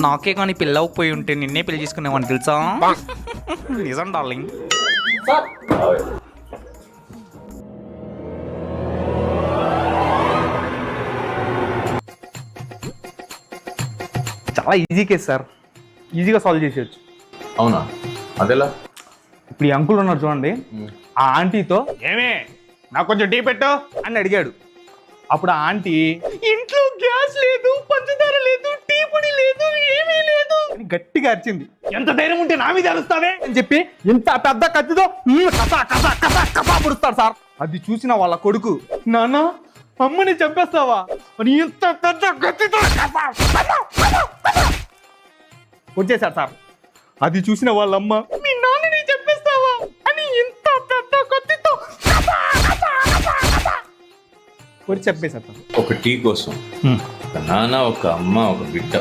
నాకే కానీ పెళ్ళి అవ్వకపోయి ఉంటే నిన్నే పెళ్లి చేసుకునేవాడిని తెలుసా. నిజం డార్లింగ్. చాలా ఈజీ కేసు సార్, ఈజీగా సాల్వ్ చేసేయచ్చు. అవునా, అదెలా? ఇప్పుడు ఈ అంకుల్ ఉన్నారు చూడండి, ఆ ఆంటీతో ఏమే నాకు కొంచెం టీ పెట్టు అని అడిగాడు. అప్పుడు ఆ ఆంటీ ఇంట్లో గ్యాస్ లేదు, పంచదార లేదు, టీ పొడి లేదు, ఏమీ లేదు అని గట్టిగా అరిచింది. ఎంత ధైర్యం ఉంటే నా మీద అరుస్తావే అని చెప్పి ఇంత పెద్ద కత్తితో కసా కసా కసా కసా పుడుస్తాడు సార్. అది చూసిన వాళ్ళ కొడుకు, నాన్న అమ్మని చంపేస్తావా అని ఇంత పెద్ద కత్తితో వచ్చేసాడు సార్. అది చూసిన వాళ్ళమ్మ, మీ నాన్నని చంపేస్తావా అని ఇంత పెద్ద కత్తితో చెప్పేశారు సార్. ఒక టీ కోసం ఒక నాన్న, ఒక అమ్మ, ఒక బిడ్డ